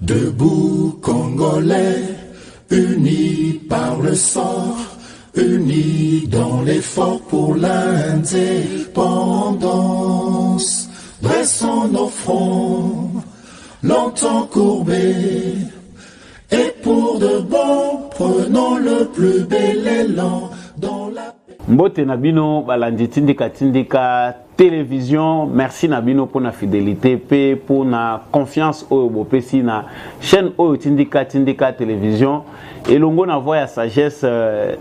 Debout Congolais, unis par le sang, unis dans l'effort pour l'indépendance. Dressons nos fronts, longtemps courbés, et pour de bon, prenons le plus bel élan dans la paix. Mbote Nabino, balandi tindika télévision, merci Nabino pour la fidélité, pour la confiance au Bopesi na chaîne au tindika télévision. Et l'ongo na voix à sagesse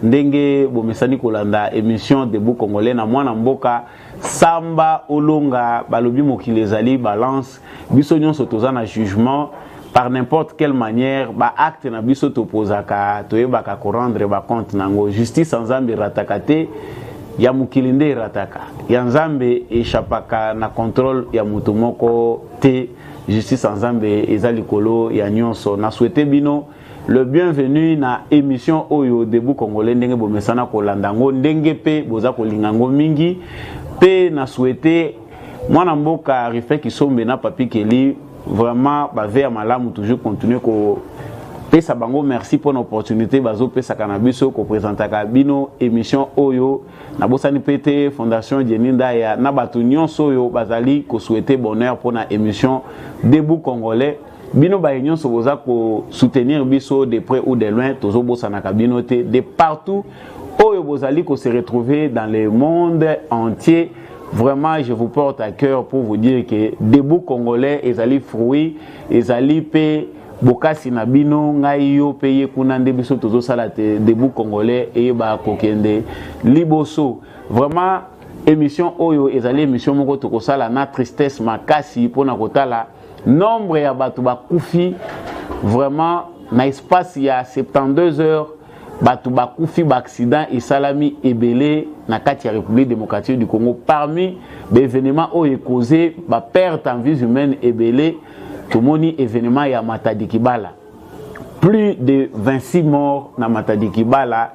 ndenge bomesani kolanda émission Debout Congolais na mwana mboka samba olonga balobi mokilezali balance biso nyonso toza na jugement par n'importe quelle manière ba acte na biso topozaka toyebaka ko rendre ba compte nango justice nzambe ratakate ya mukilinde rataka ya nzambe eshapaka na contrôle ya mutu moko te justice nzambe ezali kolo ya nyonso na souhaiter bino le bienvenu na émission Oyo Debout Congolais ndenge bomesana kolanda ngo ndenge pe boza kolinga ngo mingi pe na souhaiter mwana mboka Rifé Kisombe na Papi Keli vraiment bave malamu toujours continuer ko pesa bango merci pour l'opportunité bazo pesa cannabis ko présenter bino émission Oyo na bosani pété fondation Dieninda ya na batu nyonso oyo bazali ko souhaiter bonheur pour na émission Debout Congolais bino ba union so boza ko soutenir biso de près ou de loin tozo bosana kabino te de partout oyo bozali ko se retrouver dans le monde entier. Vraiment, je vous porte à cœur pour vous dire que Debout Congolais, ezali fruit, ezali pe bokasi na bino ngai yo peye kuna ndebiso tozo sala te Debout Congolais et ba kokende liboso. Vraiment émission oyo ezali émission moko toko sala na tristesse makasi pona kotala nombre ya batu bakufi vraiment na espace ya 72 heures batu bakufi ba accident et salami ebele na kati ya République démocratique du Congo parmi les événements oyo causé ba perte en vie humaine ebele tomoni événement ya Matadi Kibala plus de 26 morts na Matadi Kibala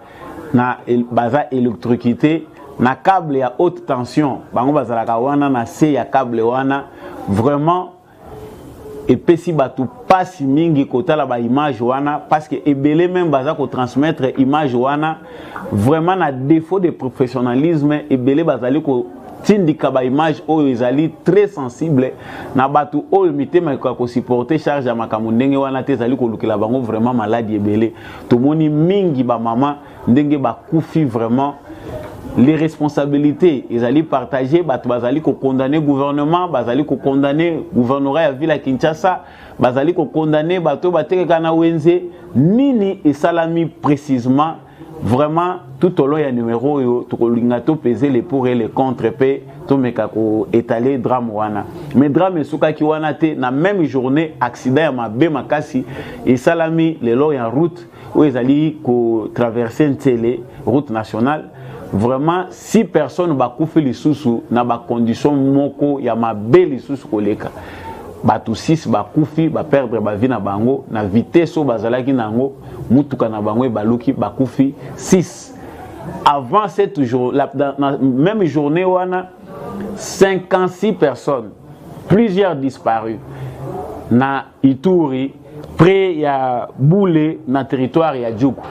na baza électrocuté na câble ya haute tension bango bazalaka wana na se ya câble wana vraiment et puis si batu passe mingi kotala ba image wana parce que ebele même baza ko transmettre image wana vraiment na défaut de professionnalisme ebele bazali ko tindika ba image oyo ezali très sensible na batu oyo mitema ko supporter charge ya makambo ndenge wana te ezali ko lukela bango vraiment malade ebele tomoni mingi ba mama ndenge ba kufi vraiment les responsabilités ils allaient partager bazali ko condamner gouvernement bazali ko condamner gouvernorat ya ville ya Kinshasa bazali ko condamner bato bateka na wenze nini et salami précisément vraiment tout au long ya numéro yo to kolinga to peser les pour et les contre pe to meka ko étaler drame wana mais drame suka ki wana te na même journée accident ya mabe makasi et salami les lois en route où ils allaient ko traverser une télé route nationale. Vraiment 6 personnes bakufi lisusu na ba condition moko ya mabe lisusu koleka batu 6 bakufi ba perdre ba vie na bango na vitesse o bazalaki nango mutuka na bango baluki bakufi 6 avant cette jour la même journée wana 56 personnes plusieurs disparus na Ituri près ya Boulé na territoire ya Djuku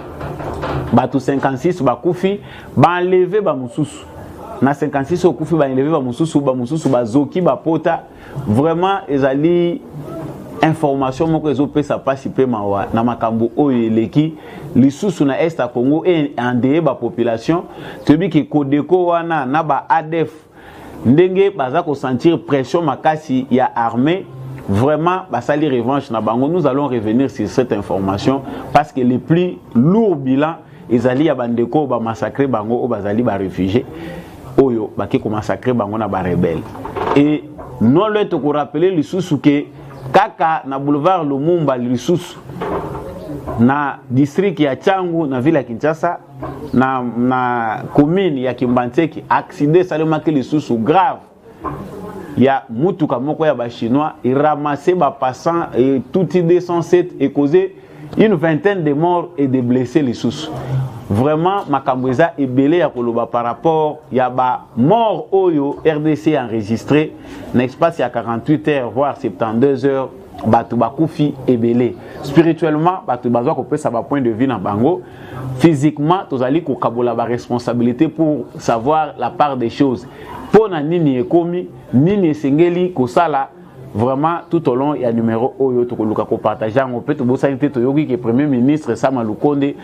batu 56 bakufi ba enlever ba mususu na 56 okufi ba enlever ba mususu bazoki ba pota vraiment ezali information moko ezopesa pasi pe mawa na makambo oyo eleki lisusu na est à Congo et endeye ba population tobi ki Kodeko wana na ba ADF ndenge baza ko sentir pression makasi ya armée vraiment basali revanche na bango. Nous allons revenir sur cette information parce que les plus lourds bilans ezali ya bandeko ba massacrer bango o bazali ba réfugiés oyo baki ko massacrer bango na ba rebelle et non le to ko rappeler lisusu ke kaka na boulevard Lumumba lisusu na district ya Changu na ville ya Kinshasa na commune ya Kimbantseki accident salema ke lisusu grave ya mutuka moko ya ba chinois et ramasser ba passants et tout idée 107 et causer une vingtaine de morts et de blessés les sous. Vraiment makambweza ebele ya koloba par rapport ya ba mort oyo RDC enregistré na espace ya 48 heures voire 72 heures bato bakufi ebele. Spirituellement bato bazwa kopesa ba point de vue na bango. Physiquement tozali ko kabola ba responsabilité pour savoir la part des choses. Pona nini ekomi nini esengeli kosala vraiment tout au long il y a numéro oyo to koluka ko partager ngo peut to bosani te to yoki ke premier ministre Sama Lukonde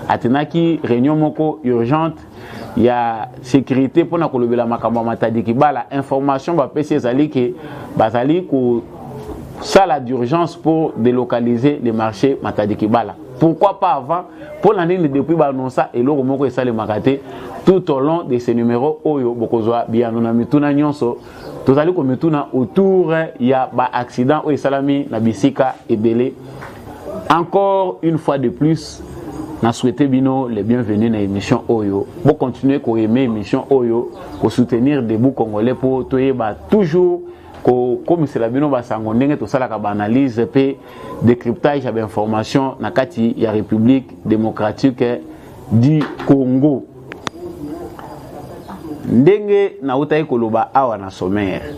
atenaki réunion moko urgente il y a sécurité pona kolobela makambo matadi kibala information ba pesi ezali ke bazali ko sala d'urgence pour délocaliser les marchés matadi kibala. Pourquoi pas avant pour l'année depuis ba annonça et loro moko esale makate tout au long de ces numéros oyo bokozwa bien na mituna nyonso tozali ko mituna autour ya ba accident o esalami na bisika ebele. Encore une fois de plus na souhaité bino les bienvenus na émission oyo. Bon continuer ko aimer émission oyo, ko soutenir debout congolais pour toyeba toujours comme c'est la bino basango ndenge to sala ka analyse pe décryptage ya information na kati ya République démocratique du Congo. Ndenge na utaye koloba awa na sommaire.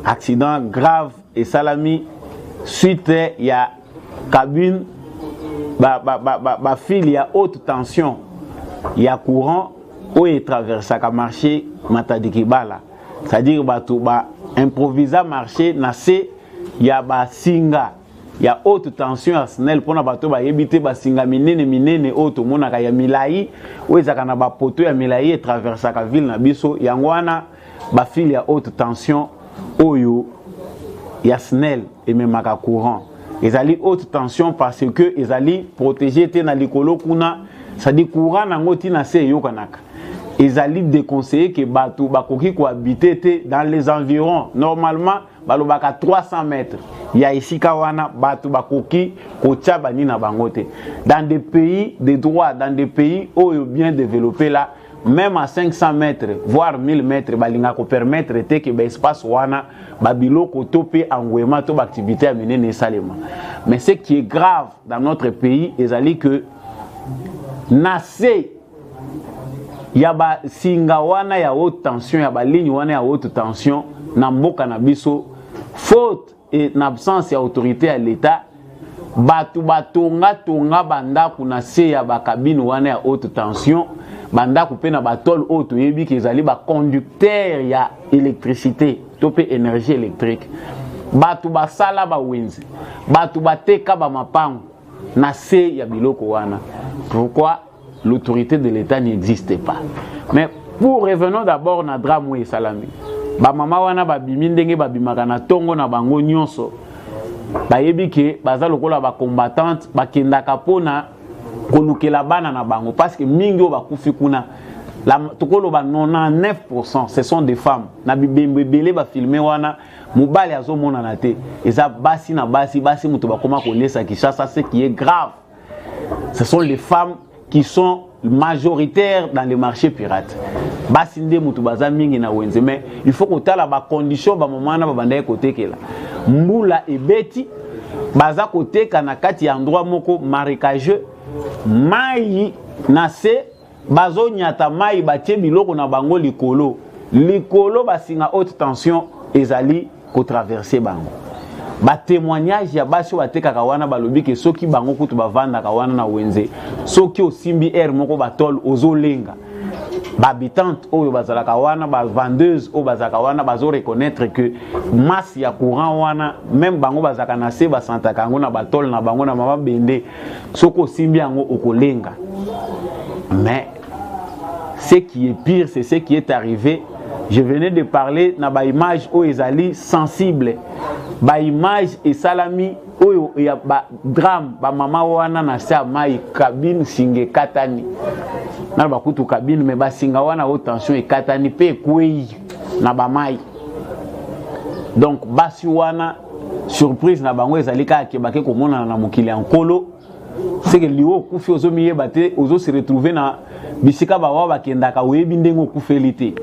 Accident grave et salami suite ya cabine ba fil ya haute tension ya courant ou est traversé ka marché Matadi Kibala. C'est-à-dire bato ba improvisa marché na se ya ba singa ya haute tension ya SNEL pona bato ba yebite ba singa minene auto mona ka ya milai ou ezaka na ba poto ya milai et traversa ka ville na biso yango wana ba fil ya haute tension oyo ya SNEL et même ka courant ezali haute tension parce que ezali protéger te na likolo kuna ça dit courant nango tina se yokanaka ezali déconseillé que bato bakoki ko habiter dans les environs normalement balobaka 300 mètres ya ici kawana bato bakoki ko tchabani na bangote dans des pays de droit dans des pays bien développés là même à 500 mètres voire 1000 mètres balinga ko permettre te que ba espace wana babiloko topé engouement to activité à mener nécessairement mais ce qui est grave dans notre pays ezali que nasé ya ba singa wana ya haute tension ya ba ligne wana ya haute tension na mboka na biso faute et en absence ya autorité à l'état batu batonga banda kuna se ya ba cabine wana ya haute tension banda couper na batol auto yebi ke ezali ba conducteur ya électricité topé énergie électrique batu basala ba wenzi batu bateka ba mapango na se ya biloko wana. Pourquoi l'autorité de l'État n'existe pas? Mais pour revenons d'abord na drame et salami. Ba mama wana ba bimi ndenge ba bimaka na tongo na bango nyonso. Ba yebi ke baza lokola ba combattante ba kendaka pona konukela bana na bango parce que mingi o ba kufi kuna la tokolo ba 99% ce sont des femmes. Na bibembele ba filmer wana mobali azomona na te. Eza basi na basi muto ba koma kolesa Kinshasa, ce qui est grave. Ce sont les femmes qui sont majoritaires dans les marchés pirates. Basinde mutu baza mingi na wenze mais il faut que tala ba condition ba momana ba bandaye côté kela. Mbula ebeti baza côté kana kati ya endroit moko marécageux mai na se bazo nyata mai batie biloko na bango likolo basinga haute tension ezali ko traverser bango. Ba témoignage ya basi wateka kawana balobi ke soki bango kutu bavanda kawana na wenze soki osimbi air moko batol ozolenga ba habitante oyo bazala kawana ba vendeuse o bazaka wana bazo reconnaître que masse ya courant wana même bango bazaka na se ba santa kango na batol na bango na mama bende soko osimbi yango okolenga. Mais ce qui est pire c'est ce qui est arrivé. Je venais de parler na ba image o ezali sensible. Ba image et salami oyo ya ba drame ba mama wana na sa mai cabine singe katani na ba kutu cabine me ba singa wana haute tension et katani pe kwei na ba mai. Donc basi wana surprise na bango ezali ka ke ba ke komona na mokili ankolo c'est que liwo kufi ozo miye bate ozo se retrouver na bisika ba wa ba kendaka webi ndengo kufelité.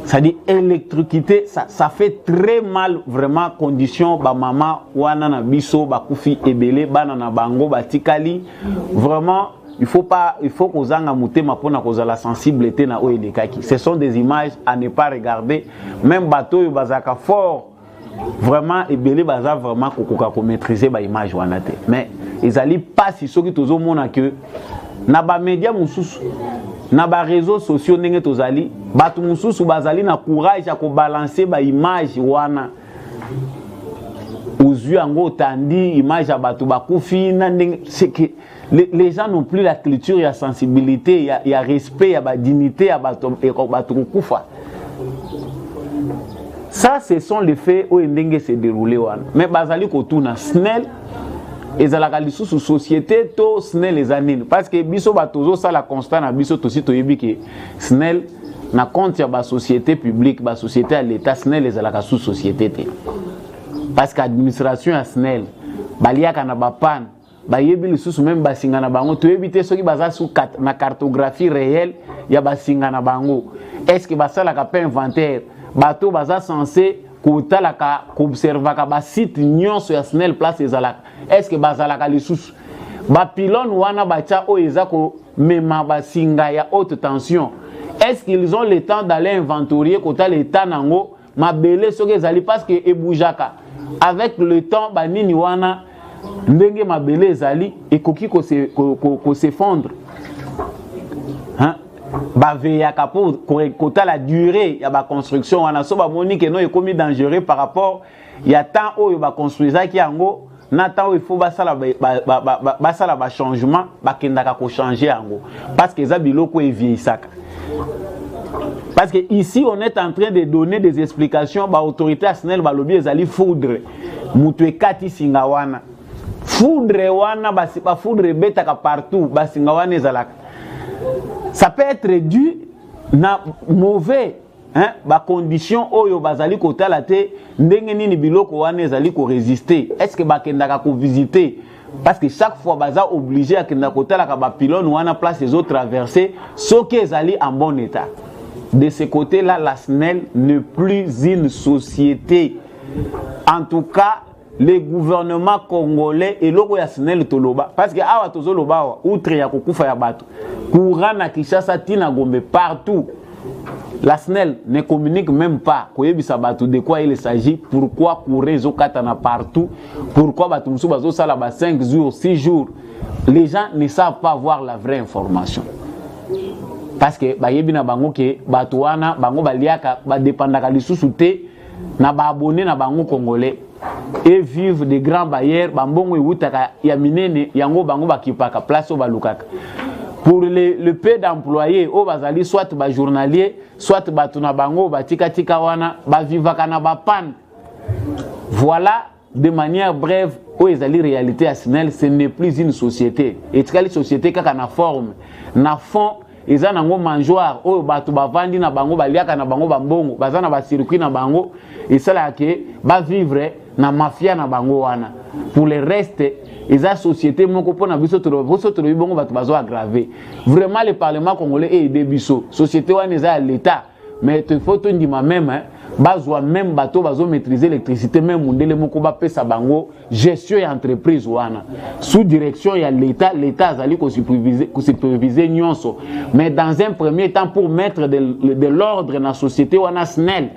Ça dit électricité, ça fait très mal vraiment condition ba mama wana na biso ba kufi ebele bana na bango batikali vraiment il faut qu'on zanga mutema pona kozala sensibilité na oelekaki. Ce sont des images à ne pas regarder même bateau yo bazaka fort vraiment ebele baza vraiment kokoka maîtriser ba image wana te mais ezali pas si soki tozomona que na ba média mususu na ba réseaux sociaux ndenge tozali batu mususu bazali na courage ya ko balancer ba image wana uzui yango tandi image ya batu bakufi na ndenge c'est que les gens n'ont plus la culture, il y a sensibilité, il y a respect, il y a dignité, il y a batu kufa. Ça, ce sont les faits où il s'est déroulé. Mais bazali kotuna snel et zalaka lisusu société to snel les années parce que biso batozo ça la constat na biso to sito yebi que snel na compte ya ba société publique, ba société à l'état snel les zalaka sous société te. Parce que administration à snel baliaka na ba pan ba yebi lisusu même basinga na bango to yebi te soki baza sous na cartographie réelle ya basinga na bango. Est-ce que basala ka pas inventaire bato baza censé kotalaka observaka ba site nyonso ya snel place ezalaka est-ce que bazalaka lisusu ba pylone wana bacha o eza ko mema basinga ya haute tension est-ce qu'ils ont le temps d'aller inventorier kota l'état nango mabele soki ezali parce que ebujaka avec le temps banini wana ndenge mabele ezali ekoki ko s'effondre hein baveyaka pour kota la durée ya ba construction wana so ba moni que non ekomi dangereux par rapport ya temps oyo ba construisaki yango na temps il faut basala ba changement bakendaka ko changer yango parce que za biloko evieisaka parce que ici on est en train de donner des explications ba autorité nationale ba lobby ezali foudre mutu ekati singa wana foudre wana ba foudre betaka partout ba singa wana ezalaka. Ça peut être dû na mauvais hein ba condition oyo bazali kotala te ndenge nini biloko wana ezali ko résister est-ce que bakendaka ko visiter parce que chaque fois baza obligé à kenda kotala ka ba pylone wana place les autres traverser soki ezali en bon état. De ce côté-là la SNEL n'est plus une société. En tout cas le gouvernement congolais et loko ya SNEL toloba parce que awa tozo loba outre ya kokufa ya bato courant na Kinshasa tina Gombe partout la SNEL ne communique même pas koyebisa bato de quoi il s'agit pourquoi courir zo katana partout pourquoi bato musu bazo sala ba 5 jours 6 jours les gens ne savent pas avoir la vraie information parce que bayebi na bango ke bato wana bango baliaka ba dépendaka lisusu te na ba abonné na bango congolais et vivent des grands bailleurs bambongo eutaka ya minene yango bango bakipaka place o balukaka pour le peu d'employés au bazali soit ba journalier soit batuna bango batika tika wana ba vivaka na ba pan. Voilà de manière brève où ezali réalité à SNEL ce n'est plus une société et tikali société kaka na forme na fond eza nango mangeoire oyo bato bavandi na bango baliaka na bango bambongo baza na ba circuit na bango esala ke ba vivre na mafia na bango wana pour le reste eza société moko pona biso to bongo bato bazo aggraver vraiment le parlement congolais et aidé biso société wana eza l'état mais il faut ndima même hein bazwa même bato bazo maîtriser l'électricité même mundele moko ba pesa bango gestion ya entreprise wana sous direction ya l'état azali ko superviser nyonso mais dans un premier temps pour mettre de l'ordre na société wana SNEL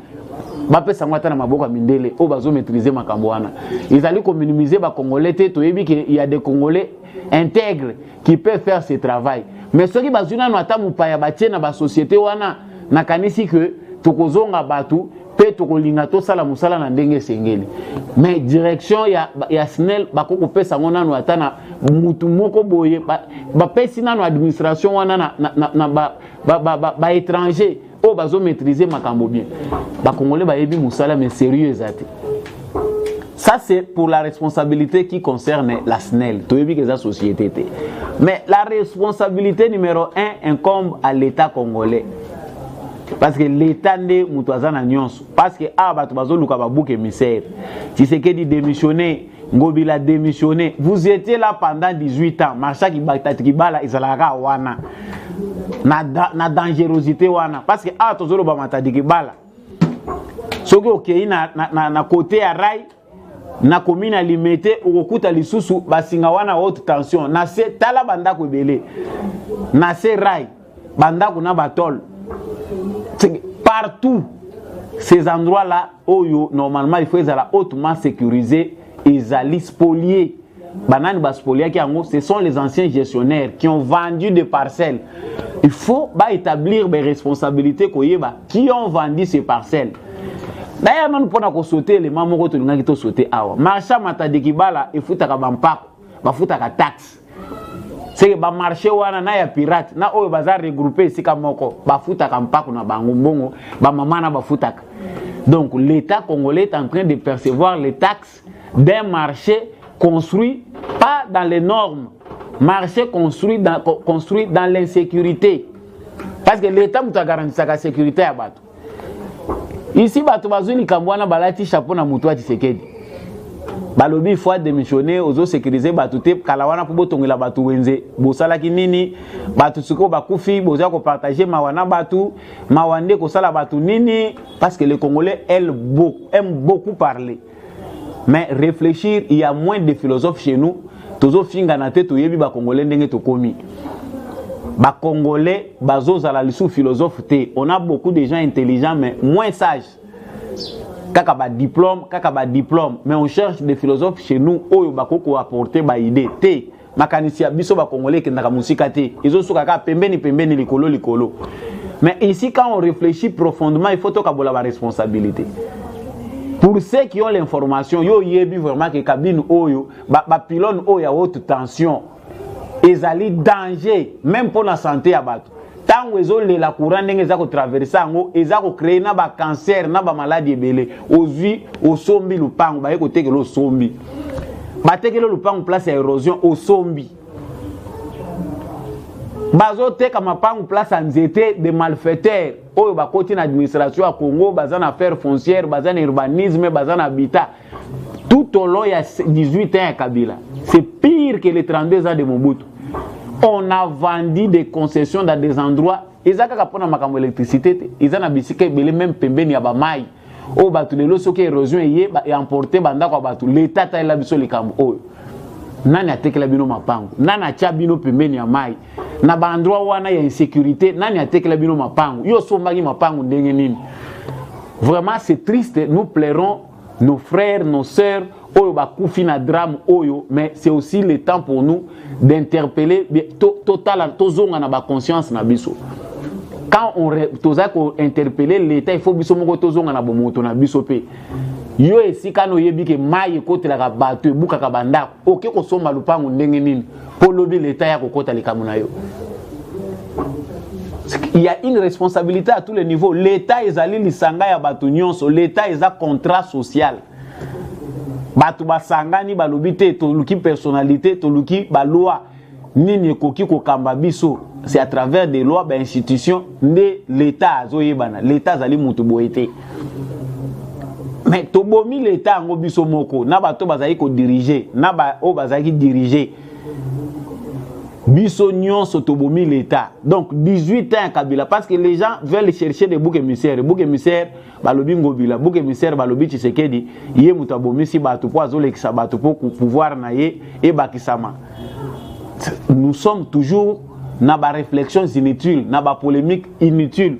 ba pesa ngata na maboko mindele o bazo maîtriser makambo wana ezali ko minimiser ba congolais te to yebi que il y a des congolais intègres qui peuvent faire ce travail mais ceux qui bazuna no ata mupaya ba tiena ba société wana na kanisi que tokozonga batu pe tokolinga to sala musala na ndenge sengeli mais direction ya SNEL bakoko pesa ngona no ata na mutu moko boye ba pesi na no administration wana na ba étranger o bazo maîtriser makambo bien ba congolais ba yebi musala mais sérieux ezati. Ça c'est pour la responsabilité qui concerne la SNEL to yebi que za société te mais la responsabilité numéro 1 incombe à l'État congolais. Parce que l'État n'est moutouazana nyonso. Parce que bato bazo luka babouke émissaire. Tshisekedi démissionné, Ngobila démissionné. Vous étiez là pendant 18 ans. Marcha ki bala izalaka wana. Na dangerosité wana. Parce que tozolo ba matadiki bala. Soki okei na côté ya rai na commune limité okuta lisusu basinga wana haute tension. Na se tala bandako ebele. Na se rai bandako na batol. Partout ces endroits-là, normalement, il faut être hautement sécurisé et spoliés. Ce sont les anciens gestionnaires qui ont vendu des parcelles. Il faut établir des responsabilités qui ont vendu ces parcelles. D'ailleurs, nous pouvons sauter les mamans qui ont sauté. Marcha Matadikibala, il faut que taxe. C'est que marché wana na ya pirate na oyo bazar regroupé sika moko bafutaka mpako na bango mbongo ba mama na bafutaka. Donc l'État congolais est en train de percevoir les taxes d'un marché construit pas dans les normes, marché construit dans l'insécurité. Parce que l'État m'a garanti sa sécurité à bato. Ici bato bazuni kambwana balati chapeau na mutu ati sekedi. Balobi il faut démissionner aux sécuriser batute kalawana pour botongela batu wenze bosala kinini batu suko bakufi boza ko partager mawana batu mawande ko sala batu nini parce que les Congolais aiment beaucoup parler mais réfléchir il y a moins de philosophes chez nous tozo finga na tête yebi ba Congolais ndenge to komi ba Congolais bazo zala lisu philosophe te on a beaucoup de gens intelligents mais moins sages. Kaka diplôme, mais on cherche des philosophes chez nous oyo bakoko apporter ba idée te makanisia biso ba congolais ke ndaka musika te izo suka ka pembeni likolo. Mais ici quand on réfléchit profondément il faut to kabola ba responsabilité. Pour ceux qui ont l'information yo yebi vraiment que cabine oyo ba pylône oyo ya haute tension ezali danger même pour la santé ya bato. Tant que la courant est traversé, ils ont créé un cancer, une maladie belé. Aujourd'hui, au sombi le pan, bah écoutez que le sombi. Battez que le pan place érosion au sombi. Bazote comme pan place en zété des malfaiteurs. Oh bah côté l'administration à Congo, bazan affaires foncières, bazan urbanisme, bazan habitat. Tout au long il y a 18 ans à Kabila. C'est pire que les 32 ans de Mobutu. On a vendu des concessions dans des endroits. Ils ont kapona makambo électricité. Ils ont abisika belé même pembeni ya ba mai. O batu lelo soki érosion yé et emporter banda kwa batu. L'État ta la biso likambo oyo. Nani atekela bino mapango. Nani acha bino pembeni ya mai. Na ba endroit wana ya insécurité. Nani atekela bino mapango. Yo sombaki mapango ndenge nini. Vraiment c'est triste. Nous plairons nos frères, nos sœurs. Oyo bakufi na drame oyo, mais c'est aussi le temps pour nous d'interpeller total tozonga na ba conscience na biso. Quand on toza ko interpeller l'État, il faut biso moko tozonga na bomoto na biso pe. Yo esika no yebi ke mai ekotela ka bato ebuka ka banda. Oke ko somba lupango ndenge nini po lobi l'État ya kokota likamu na yo. Il y a une responsabilité à tous les niveaux. L'État ezali lisanga ya bato nyonso, l'État eza contrat social. Batu basangani balobite toluki personnalité toluki ba loi nini koki ko kamba biso c'est à travers des lois ba institutions de l'État azoyebana l'État zali mutu boyete mais tobomi l'État ngo biso moko na bato bazali ko diriger na ba o bazali diriger biso nyonso tobomi l'État. Donc 18 ans Kabila parce que les gens veulent chercher des boucs émissaires balobi ngobila bouc émissaire balobi Tshisekedi yé mutabomi si batu po azolekisa batu po pouvoir na ye et bakisama. Nous sommes toujours na ba réflexions inutiles na ba polémiques inutiles.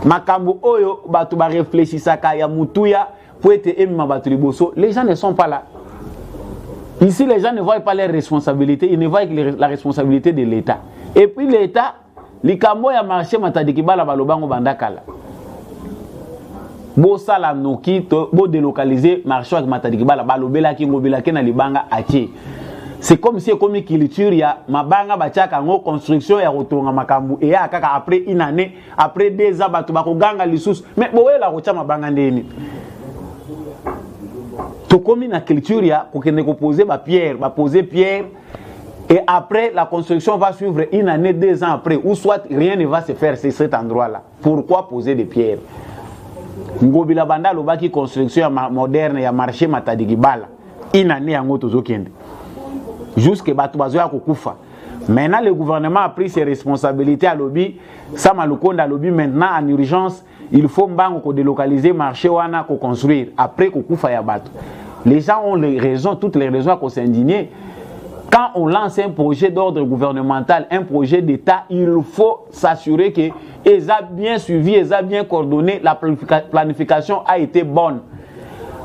Makambo oyo batu ba réfléchisaka ya mutuya pour être emma batu liboso. Les gens ne sont pas là. Ici, les gens ne voient pas leurs responsabilités, ils ne voient que la responsabilité de l'État. Et puis l'État, likambo ya marché matadikibala balobango bandakala. Bo sala noki to bo délocaliser marché avec matadikibala balobela ki ngobela ke na libanga atie. C'est comme si comme culture ya mabanga bachaka ngo construction ya rotonga makambu et ya kaka après une année, après 2 ans batu bakoganga lisusu. Mais boela ko cha mabanga ndeni. Tout comme une culture, il y a poser pierre, et après la construction va suivre une année, 2 ans après, ou soit rien ne va se faire sur cet endroit-là. Pourquoi poser des pierres? Ngobila banda lobaki construction moderne ya marché matadikibala une année en otozokende jusque batu bazoya kokufa. Maintenant le gouvernement a pris ses responsabilités à lobby ça malukonda lobby maintenant en urgence. Il faut mbango ko délocaliser marché wana ko construire après ko kufa ya bato. Les gens ont les raisons, toutes les raisons à s'indigner. Quand on lance un projet d'ordre gouvernemental, un projet d'État, il faut s'assurer que ils a bien suivi, ils a bien coordonné, la planification a été bonne.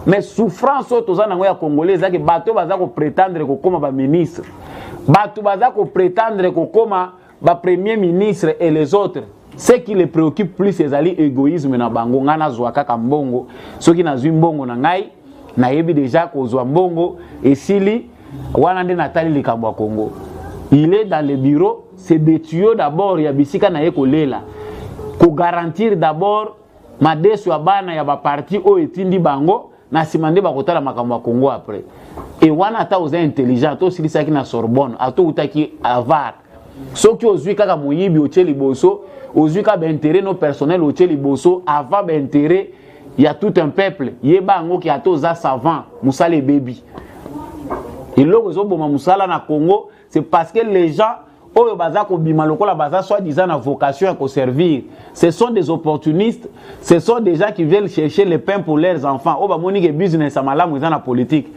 Mais souffrance aux gens congolais, c'est que bateau baza ko prétendre ko koma ba ministre, bateau baza ko prétendre ko koma ba premier ministre et les autres. Ce qui les préoccupe plus, c'est l'égoïsme na bango ngana zwaka kambongo, ceux qui na zwi mbongo na ngai na yebi déjà ko zwa mbongo et sili wana nde natali likambo ya Congo. Il est dans le bureau, c'est des tuyaux d'abord ya bisika na ye kolela. Ko garantir d'abord madeso ya bana ya ba parti o etindi bango na simande ba kotala makambo ya Congo après. Et wana ata oza intelligent to silisaki na Sorbonne, ato utaki avar. Soki ozwi kaka moyibi oteli boso, ozwi ka ba intérêt no personnel oteli boso, avant ba intérêt il y a tout un peuple, yeba ngo ki ato za savant, musale baby. Et là, na Congo, c'est parce que les gens, soi-disant na vocation à servir. Ce sont des opportunistes, ce sont des gens qui veulent chercher le pain pour leurs enfants. Business na politique.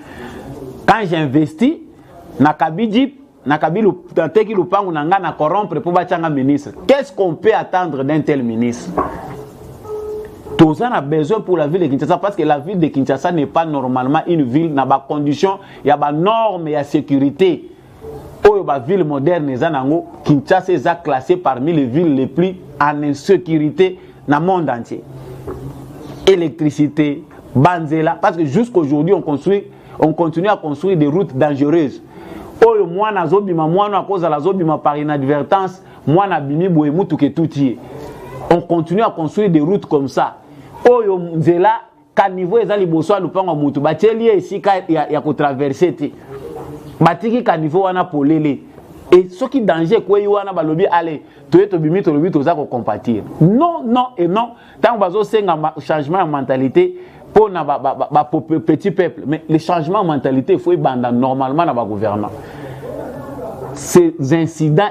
Quand j'investis, na kabidji, na kabilu tanteki lupangu nanga na corrompre pour bachanga ministre. Qu'est-ce qu'on peut attendre d'un tel ministre? Tout ça a besoin pour la ville de Kinshasa parce que la ville de Kinshasa n'est pas normalement une ville n'a pas condition, il y a pas normes, il y a sécurité. Oh, la ville moderne Kinshasa est classée parmi les villes les plus en insécurité dans le monde entier. Électricité, banzela, parce que jusqu'aujourd'hui on continue à construire des routes dangereuses. Oh, moi na zobima, moi na cause la zobima par inadvertance, moi na bimi boemu tout que tout y est. On continue à construire des routes comme ça. Oyo nzela kanivo ezali boso lupango mutu bateli esika ya ko traverser ti batiki kanivo wana polele et ce qui danger ko wana balobi ale to bimi to lobi to za ko compatir non et non tant bazo senga changement de mentalité pour na petit peuple mais le changement de mentalité il faut y banda normalement na ba gouvernant. Ces incidents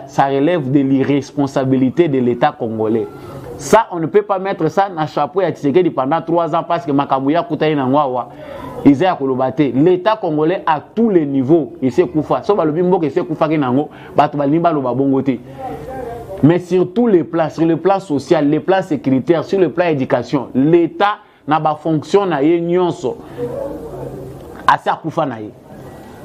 ça relève de l'irresponsabilité de l'État congolais. Ça, on ne peut pas mettre ça dans le chapeau à Tshisekedi pendant 3 ans parce que Makamouya Koutaï Nangwawa, l'État congolais à tous les niveaux, il sait Koufa. Sauf le bimbo qui sait Koufa qui nango, Batubalimba lo babongote. Mais sur tous les plans, sur le plan social, les plans sécuritaires, sur le plan éducation, l'État n'a pas fonctionné à Nyonso. À ça Koufa naïe.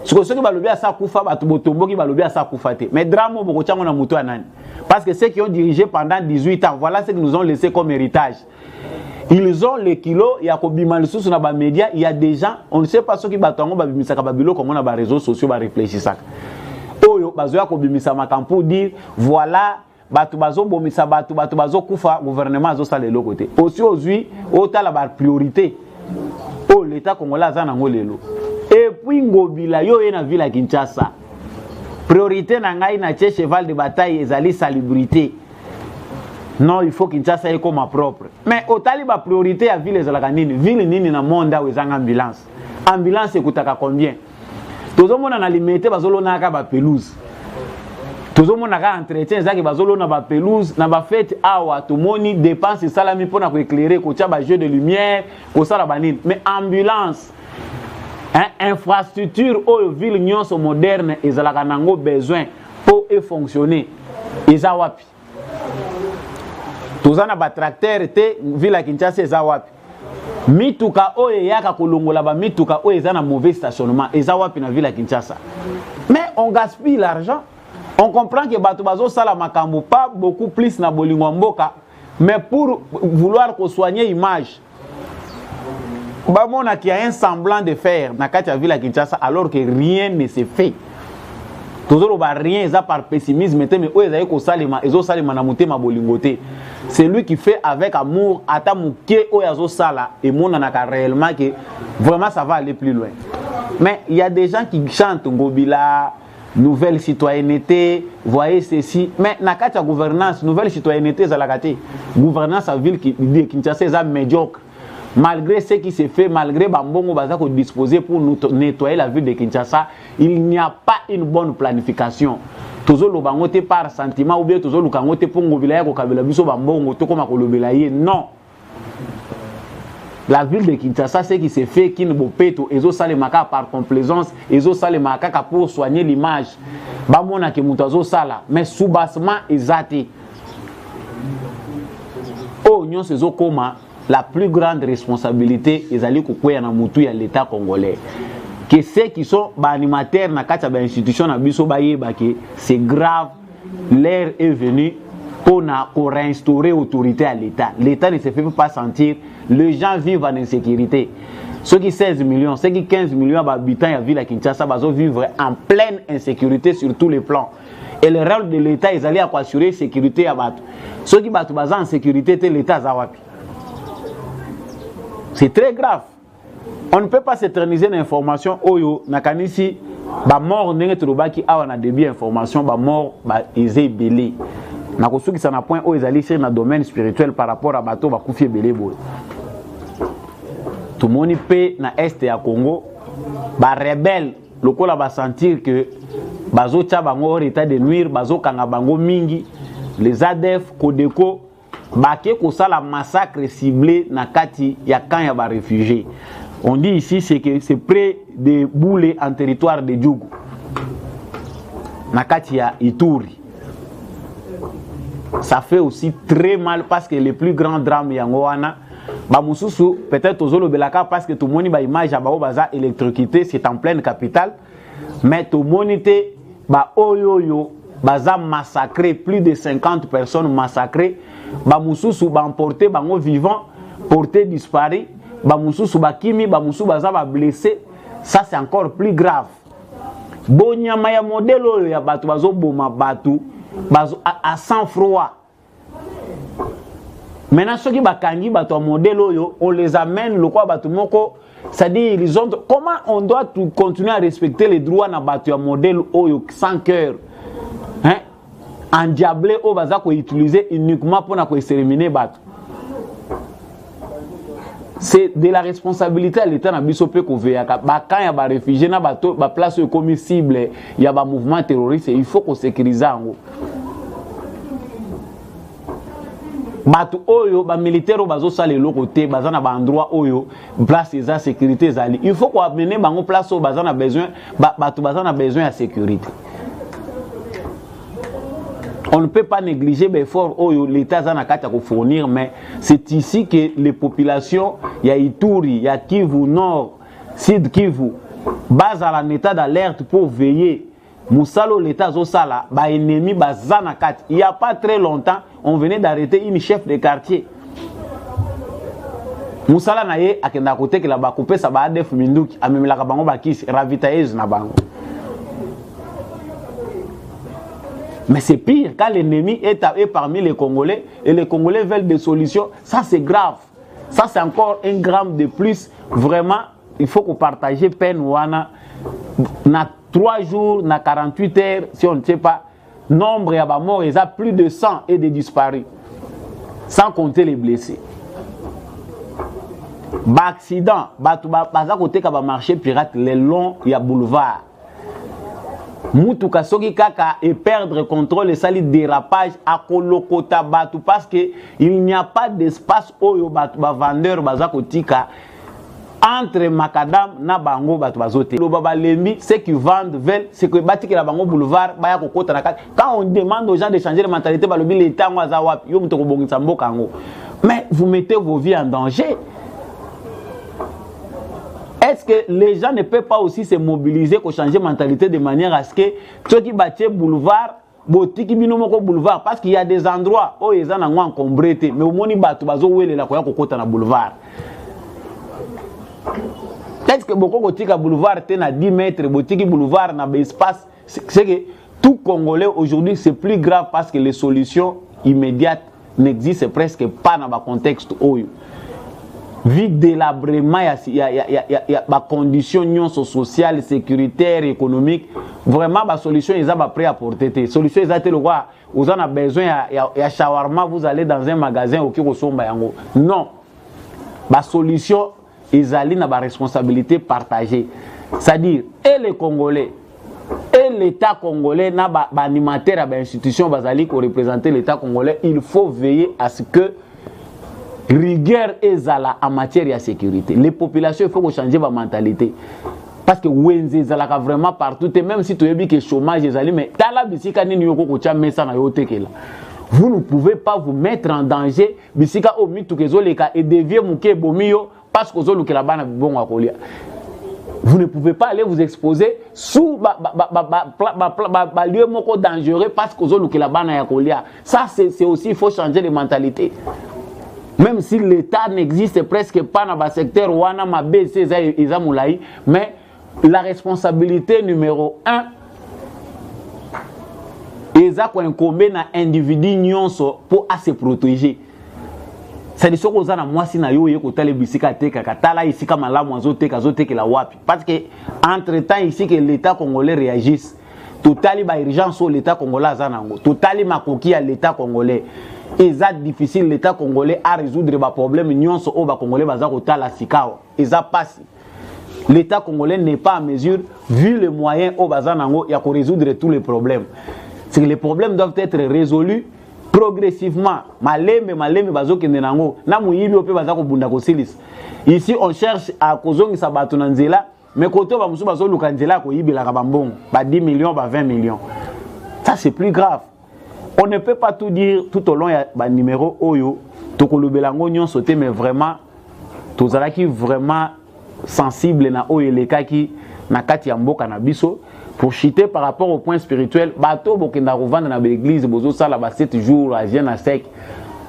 Ce que ceux qui balobi à ça Koufa, Batubotombo qui balobi à ça Koufa. Mais drame au Bokochango na Moutou Anani. Parce que ceux qui ont dirigé pendant 18 ans, voilà ce qu'ils nous ont laissé comme héritage. Ils ont les kilos, il y a des médias, il y a des gens, on ne sait pas ce qui battent en babilo comme on a des réseaux sociaux, on réfléchir ça. Oyo, bazoya ko bimisa makampo dire voilà, batubazo bomisa batubazo kufa, gouvernement azo sale le côté. Aussi aujourd'hui, autant la priorité. Oh, l'État congolais a zanango lelo. Et puis ngobila yo na ville à Kinshasa. Priorité na ngai na cheval de bataille ezali salubrité. Non, il faut que Kinshasa ait comme propre. Mais au taliba priorité à ville ezalaka nini? Ville nini na monde où ezanga ambulance. Ambulance ekutaka combien? Tozomona na limité bazolona ka ba pelouse. Tozomona ka entretien ezaki bazolona ba pelouse na ba fête awa tomoni dépense salami pona ko éclairer ko tia ba jeu de lumière ko sala banini. Mais ambulance infrastructure ou ville nyonso moderne ezalaka nango besoin pour fonctionner eza wapi tozana ba tracteur te ville ya Kinshasa eza wapi mituka oyo yaka kolongola ba mituka oyo eza na mauvais stationnement eza wapi na ville ya Kinshasa. Mais on gaspille l'argent, on comprend que bato bazo sala makambo pas beaucoup plus na bolingo mboka mais pour vouloir ko soigner image Bamona qui a un semblant de faire na kati ya ville à Kinshasa alors que rien ne se fait. Toujours ba rien ça par pessimisme mais o ezali ko salima ezo salima na mutema bolingote. C'est lui qui fait avec amour ata muke o yazo sala et mona na ka réellement que vraiment ça va aller plus loin. Mais il y a des gens qui chantent Ngobila nouvelle citoyenneté, voyez ceci, mais na kati ya gouvernance nouvelle citoyenneté za la kati. Gouvernance à ville qui dit Kinshasa est médiocre. Malgré ce qui s'est fait, malgré Bambongo Bazako disposé pour nettoyer la ville de Kinshasa, il n'y a pas une bonne planification. Toujours le bangote par sentiment ou bien toujours le bangote pour ngobila ko kabela biso Bambongo to koma ko lobela ye non. la ville de Kinshasa, ce qui s'est fait, qui ne peut pas, ils ont salé maka par complaisance, ils ont salé maka pour soigner l'image. Bamona ke mutazo sala, mais sous-bassement ezati. Oh, nyon sezo koma, la plus grande responsabilité, ils allaient couper na mutu ya l'État congolais. Que ceux qui sont animateurs na kati ba institution na biso baye bake, c'est grave, l'heure est venue pour réinstaurer l'autorité à l'État. L'État ne se fait pas sentir. Les gens vivent en insécurité. Ceux qui 16 millions, ceux qui 15 millions d'habitants de la ville de Kinshasa vivent en pleine insécurité sur tous les plans. Et le rôle de l'État, ils allaient assurer la sécurité à Batu. Ceux qui battent en sécurité, c'est l'État Zawapi. C'est très grave. On ne peut pas s'éterniser l'information. Oyo, nakanisi, ba mort n'engé trobaki awa na début information, ba mort, ba ezé belé. Nakosu qui s'en a point où ils allaient sur le domaine spirituel par rapport à bateau, ba koufi belé boy. Tout le monde peut na est à Congo, ba rebelle, le ko la ba sentir que bazo tcha bango état de nuire, bazo kanga bango mingi, les ADF, Kodeko, baké ko ça la massacre ciblé na kati ya quand ya ba réfugiés. On dit ici c'est que c'est près de Boulé en territoire de Djougou. Na kati ya Ituri. Ça fait aussi très mal parce que les plus grands drames yangoana ba mususu peut-être aux belaka parce que tout le monde ba image ba baza électrocuté, c'est en pleine capitale, mais tout le monde ba oyoyo baza massacré, plus de 50 personnes massacrées, ba mususu ba emporté bango vivant, porté disparu, ba mususu ba kimi, ba mususu baza ba blessé. Ça c'est encore plus grave. Bonyama ya modèle ya batu bazo boma batu à sang froid. Maintenant, ceux qui bakangi bato modèle on les amène le quoi bato moko, c'est-à-dire ils ont comment on doit continuer à respecter les droits na bato modèle oyo sans cœur. Hein? Endiablé au baza ko utiliser uniquement pour na ko exterminer bato. C'est de la responsabilité à l'État na biso pe ko veya ba quand ya ba réfugié na bato ba place comme cible ya ba mouvement terroriste, il faut qu'on sécurise ngo. Batu oyo ba militaire bazo sala le côté bazana ba endroit oyo place eza sécurité zali, il faut qu'on amener bango place oyo bazana besoin batu bazana besoin de sécurité. On ne peut pas négliger l'effort oyo l'État zana kata ko fournir, mais c'est ici que les populations ya Ituri, ya Kivu Nord, Sud Kivu basent à l'état d'alerte pour veiller. Moussalo l'État Zosala, ba ennemi bazana kat. Il n'y a pas très longtemps, on venait d'arrêter une chef de quartier. Moussala naye akenda côté que la ba couper ça ba def minduki, amemela ka bango ba kisi ravitailleuse na bango. Mais c'est pire quand l'ennemi est parmi les Congolais et les Congolais veulent des solutions, ça c'est grave. Ça c'est encore un gramme de plus. Vraiment, il faut qu'on partage peine wana na 3 jours, na 48 heures, si on ne sait pas, nombre ya ba mort, il y a plus de 100 et de disparus. Sans compter les blessés. Ba accident, baza côté ka ba marché pirate le long ya boulevard. Mutuka soki kaka et perdre contrôle et sali dérapage à kolokota batu parce que il n'y a pas d'espace oyo batu ba vendeur baza kotika entre Macadam na bango batu bazote. Le baba lembi ceux qui vendent veulent c'est que batiki la bango boulevard baya kokota na kati. Quand on demande aux gens de changer de mentalité ba lobi l'état ngwa wapi yo muto ko bongisa mboka ngo. Mais vous mettez vos vies en danger. Est-ce que les gens ne peuvent pas aussi se mobiliser pour changer de mentalité de manière à ce que ceux qui battent boulevard, botiki binomoko boulevard, parce qu'il y a des endroits où ils ont encombré, mais au moins ils battent bazo où les la koya kokota na boulevard. Est-ce que beaucoup botika boulevard ten à 10 mètres, botiki boulevard na espace, c'est que tout Congolais aujourd'hui c'est plus grave parce que les solutions immédiates n'existent presque pas dans le contexte où vie délabrement, il y a conditions sociales, sécuritaires, économiques. Vraiment, la solution, ils ont prêt à porter. La solution, ils ont été le roi. Vous en avez besoin, il y a shawarma, vous allez dans un magasin au Kiroso. Non. La solution, ils ont la responsabilité partagée. C'est-à-dire, et les Congolais, et l'État congolais, animateur à l'institution, qui représenter l'État congolais, il faut veiller à ce que rigueur ezala en matière de sécurité. Les populations, il faut changer la mentalité. Parce que Wenze ezalaka vraiment partout. Et même si tu as dit que le chômage est mais tala bisika ni yoko kocha mesa na yote kela. Vous ne pouvez pas vous mettre en danger bisika o mitu kezoleka et dévier muke bomio parce que zoluke la bana bon akolia. Vous ne pouvez pas aller vous exposer sous lieu moko dangereux parce que zoluke la bana yakolia. Ça c'est aussi il faut changer de mentalité. Même si l'État n'existe presque pas dans le secteur wana mabese eza mulai, mais la responsabilité numéro 1 eza ko incombe na individu nyonso pour se protéger. C'est ce qu'on a na mwasi na yo yeko tale bisika teka katala ici kama la mwazo teka la wapi parce que entre temps ici que l'État congolais réagisse totali ba urgence sur l'État congolais azanango totali makoki à l'État congolais eza difficile l'État congolais à résoudre ba problème nyonso o ba congolais baza kotala sikao eza passe. L'État congolais n'est pas en mesure, vu les moyens au Bazanango, il y a pour résoudre tous les problèmes. C'est que les problèmes doivent être résolus progressivement. Ici, on cherche à Kozong Sabatunanzela, mais quand on va à Lukanzela, ko yibela kabambon, 10 millions, 20 millions. Ça, c'est plus grave. On ne peut pas tout dire tout au long, il y a numéro Oyo, Tokolubelango, Nyon sauté, mais vraiment, tous qui vraiment sensible na oyeleka ki na kati ya mboka na biso pour chiter par rapport au point spirituel bato bokenda kovanda na l'église bozo sala ba 7 jours à jeûne à sec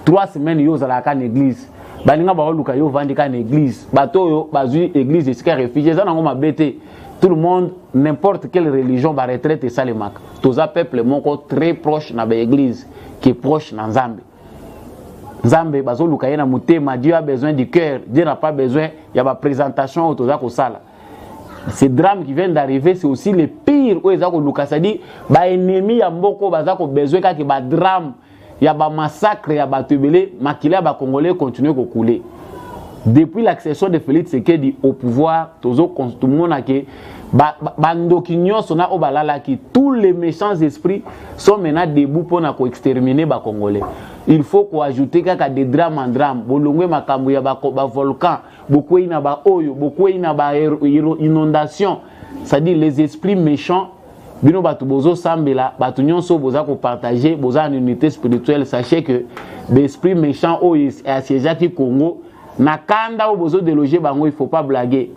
3 semaines yo zala ka na église balinga ba luka yo vandi ka na église bato yo bazui église esika réfugié za nango mabete tout le monde n'importe quelle religion ba retraite ça le mak toza peuple moko très proche na ba église qui est proche na Nzambe. Nzambe bazo lukayena mutema, Dieu a besoin du cœur, Dieu n'a pas besoin, il y a ma présentation au toza ko sala. Ces drames qui viennent d'arriver, c'est aussi les pires où ezako lukasa dit ba ennemi ya mboko bazako besoin kaki ba drame, il y a ba massacre, il y a ba tebele, makila ba congolais continuer ko couler. Depuis l'accession de Félix Tshisekedi au pouvoir, tozo kontumona ke bandokinyo sona obalala ki tous les méchants esprits sont maintenant debout pour na ko exterminer ba congolais. Il faut qu'on ajoute des drames en drame. Bolongwe makambo ya ba volcan, beaucoup ina ba oyo, beaucoup ina ba inondation. C'est-à-dire les esprits méchants, bino batu bozo sambela, batu nyonso boza ko partager, boza en unité spirituelle. Sachez que les esprits méchants oyo assiégé qui Congo, na kanda ou bozo déloger bango, il faut pas blaguer.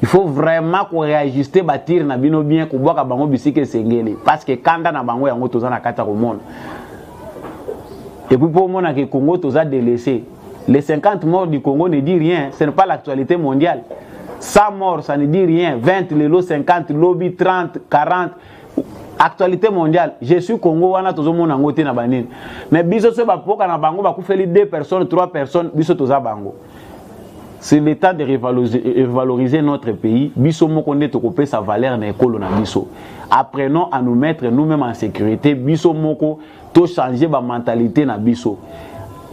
Il faut vraiment qu'on réajuste bâtir na bino bien ko boka bango bisike sengeli parce que kanda na bango yango toza na kata ko monde. Et puis pour moi, que le Congo a délaissé. Les 50 morts du Congo ne disent rien. Ce n'est pas l'actualité mondiale. 100 morts, ça ne dit rien. 20, les lots 50, lobby 30, 40. Actualité mondiale. Je suis Congo, on a tout le monde en côté na banine. Mais biso se bapoka na bango, ba fait 2 personnes, 3 personnes, biso toza bango. C'est le temps de revaloriser notre pays. Biso moko ne tokopé sa valeur na ekolo na biso. Apprenons à nous mettre nous-mêmes en sécurité. Biso moko to changer ma mentalité na biso.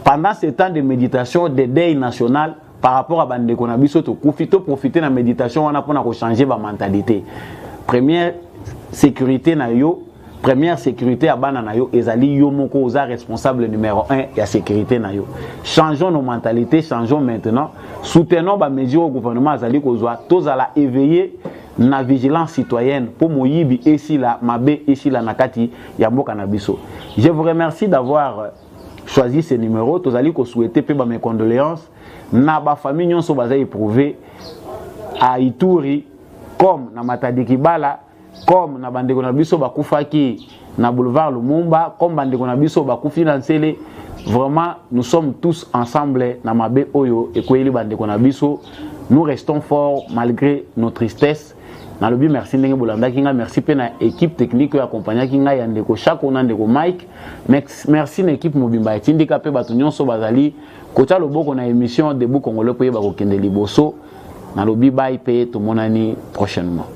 Pendant ce temps de méditation de deuil national par rapport à bandeko na biso to profiter na méditation on a pour na changer ma mentalité. Première sécurité na yo, première sécurité à bana na yo ezali yo moko oza responsable numéro 1 ya sécurité na yo. Changeons nos mentalités, changeons maintenant. Soutenons ba mesures au gouvernement azali kozwa tozala éveiller na vigilance citoyenne pour moyibi ici là mabe ici là nakati ya mboka na biso. Je vous remercie d'avoir choisi ce numéro. Tozali ko souhaiter pe ba mes condoléances na ba famille nyonso baza éprouvé à Ituri comme na Matadi Kibala comme na bandeko na biso bakufaki na boulevard Lumumba comme bandeko na biso bakufi na Nsele. Vraiment nous sommes tous ensemble na mabe oyo ekoyeli bandeko na biso. Nous restons forts malgré nos tristesses. Nalobi merci ndenge bolanda kinga merci pe na équipe technique ya accompagner kinga ya ndeko chaque on ndeko Mike merci na équipe mobimba etindika pe bato nyonso bazali kota loboko na émission Debout Congolais pe ba kokende liboso nalobi bye pe to monani prochainement.